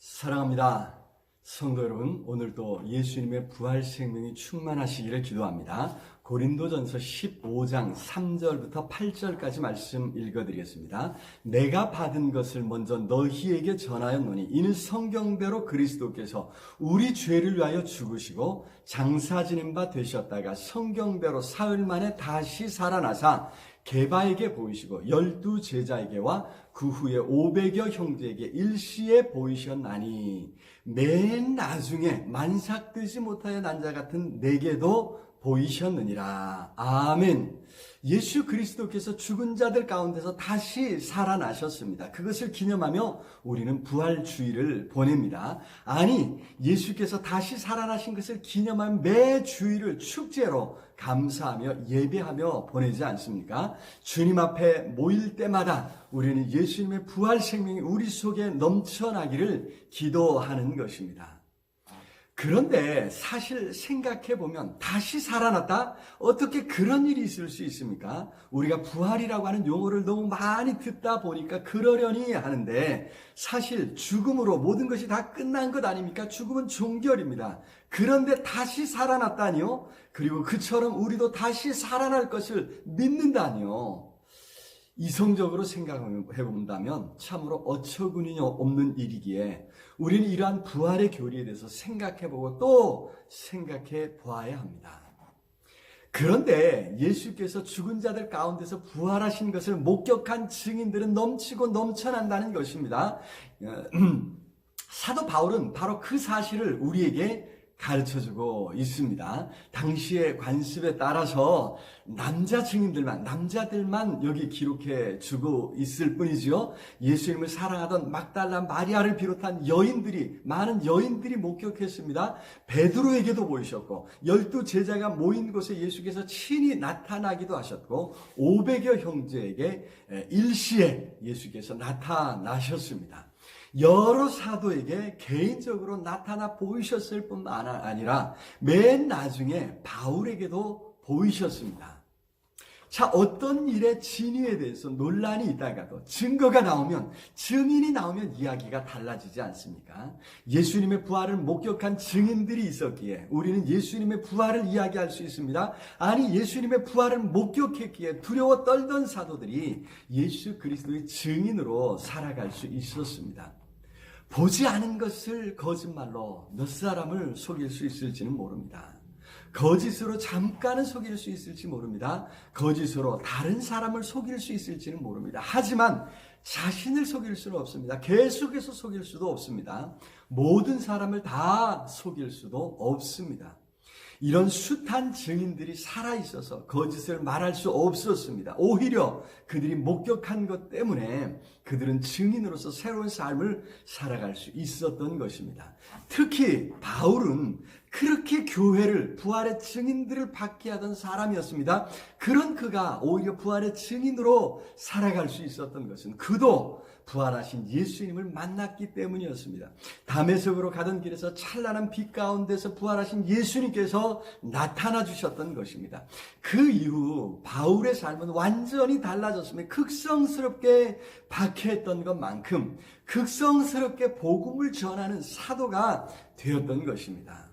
사랑합니다. 성도 여러분, 오늘도 예수님의 부활 생명이 충만하시기를 기도합니다. 고린도전서 15장 3절부터 8절까지 말씀 읽어드리겠습니다. 내가 받은 것을 먼저 너희에게 전하였노니 이는 성경대로 그리스도께서 우리 죄를 위하여 죽으시고 장사 지낸 바 되셨다가 성경대로 사흘 만에 다시 살아나사 게바에게 보이시고 12 제자에게와 그 후에 500여 형제에게 일시에 보이셨나니 맨 나중에 만삭되지 못하여 난 자 같은 내게도 보이셨느니라. 아멘. 예수 그리스도께서 죽은 자들 가운데서 다시 살아나셨습니다. 그것을 기념하며 우리는 부활주의를 보냅니다. 아니, 예수께서 다시 살아나신 것을 기념하며 매 주일을 축제로 감사하며 예배하며 보내지 않습니까? 주님 앞에 모일 때마다 우리는 예수님의 부활 생명이 우리 속에 넘쳐나기를 기도하는 것입니다. 그런데 사실 생각해보면 다시 살아났다? 어떻게 그런 일이 있을 수 있습니까? 우리가 부활이라고 하는 용어를 너무 많이 듣다 보니까 그러려니 하는데 사실 죽음으로 모든 것이 다 끝난 것 아닙니까? 죽음은 종결입니다. 그런데 다시 살아났다니요? 그리고 그처럼 우리도 다시 살아날 것을 믿는다니요? 이성적으로 생각해본다면 참으로 어처구니 없는 일이기에 우리는 이러한 부활의 교리에 대해서 생각해보고 또 생각해 보아야 합니다. 그런데 예수께서 죽은 자들 가운데서 부활하신 것을 목격한 증인들은 넘치고 넘쳐난다는 것입니다. 사도 바울은 바로 그 사실을 우리에게 가르쳐주고 있습니다. 당시의 관습에 따라서 남자들만 여기 기록해 주고 있을 뿐이지요. 예수님을 사랑하던 막달라 마리아를 비롯한 많은 여인들이 목격했습니다. 베드로에게도 보이셨고 12 제자가 모인 곳에 예수께서 친히 나타나기도 하셨고 500여 형제에게 일시에 예수께서 나타나셨습니다. 여러 사도에게 개인적으로 나타나 보이셨을 뿐만 아니라 맨 나중에 바울에게도 보이셨습니다. 자, 어떤 일의 진위에 대해서 논란이 있다가도 증인이 나오면 이야기가 달라지지 않습니까? 예수님의 부활을 목격한 증인들이 있었기에 우리는 예수님의 부활을 이야기할 수 있습니다. 아니, 예수님의 부활을 목격했기에 두려워 떨던 사도들이 예수 그리스도의 증인으로 살아갈 수 있었습니다. 보지 않은 것을 거짓말로 몇 사람을 속일 수 있을지는 모릅니다. 거짓으로 잠깐은 속일 수 있을지 모릅니다. 거짓으로 다른 사람을 속일 수 있을지는 모릅니다. 하지만 자신을 속일 수는 없습니다. 계속해서 속일 수도 없습니다. 모든 사람을 다 속일 수도 없습니다. 이런 숱한 증인들이 살아있어서 거짓을 말할 수 없었습니다. 오히려 그들이 목격한 것 때문에 그들은 증인으로서 새로운 삶을 살아갈 수 있었던 것입니다. 특히 바울은 그렇게 교회를, 부활의 증인들을 받게 하던 사람이었습니다. 그런 그가 오히려 부활의 증인으로 살아갈 수 있었던 것은 그도 부활하신 예수님을 만났기 때문이었습니다. 다메섹으로 가던 길에서 찬란한 빛 가운데서 부활하신 예수님께서 나타나 주셨던 것입니다. 그 이후 바울의 삶은 완전히 달라졌습니다. 극성스럽게 박해했던 것만큼 극성스럽게 복음을 전하는 사도가 되었던 것입니다.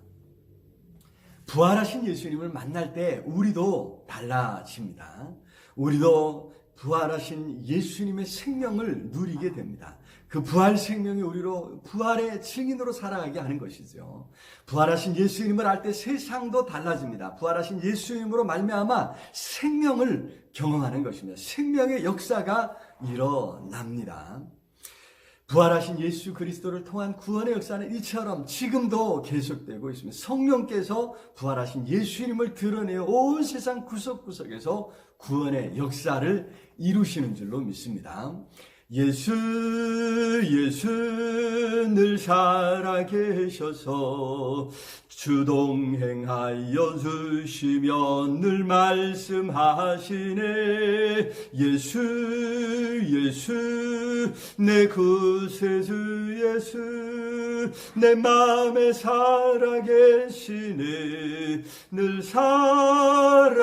부활하신 예수님을 만날 때 우리도 달라집니다. 우리도 부활하신 예수님의 생명을 누리게 됩니다. 그 부활 생명이 우리로 부활의 증인으로 살아가게 하는 것이죠. 부활하신 예수님을 알 때 세상도 달라집니다. 부활하신 예수님으로 말미암아 생명을 경험하는 것입니다. 생명의 역사가 일어납니다. 부활하신 예수 그리스도를 통한 구원의 역사는 이처럼 지금도 계속되고 있습니다. 성령께서 부활하신 예수님을 드러내어 온 세상 구석구석에서 구원의 역사를 이루시는 줄로 믿습니다. 예수 늘 살아계셔서 주동행하여 주시며 늘 말씀하시네. 예수 내 구세주 예수 내 마음에 살아계시네. 늘 살아계시네.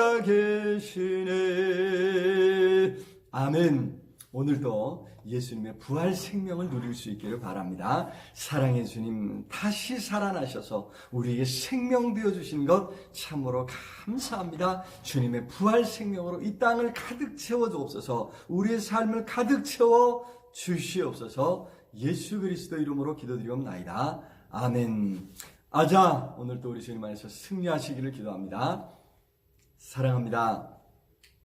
아멘. 오늘도 예수님의 부활 생명을 누릴 수 있기를 바랍니다. 사랑의 주님, 다시 살아나셔서 우리에게 생명 되어주신 것 참으로 감사합니다. 주님의 부활 생명으로 이 땅을 가득 채워주옵소서. 우리의 삶을 가득 채워 주시옵소서. 예수 그리스도 이름으로 기도드리옵나이다. 아멘. 아자, 오늘도 우리 주님 안에서 승리하시기를 기도합니다. 사랑합니다.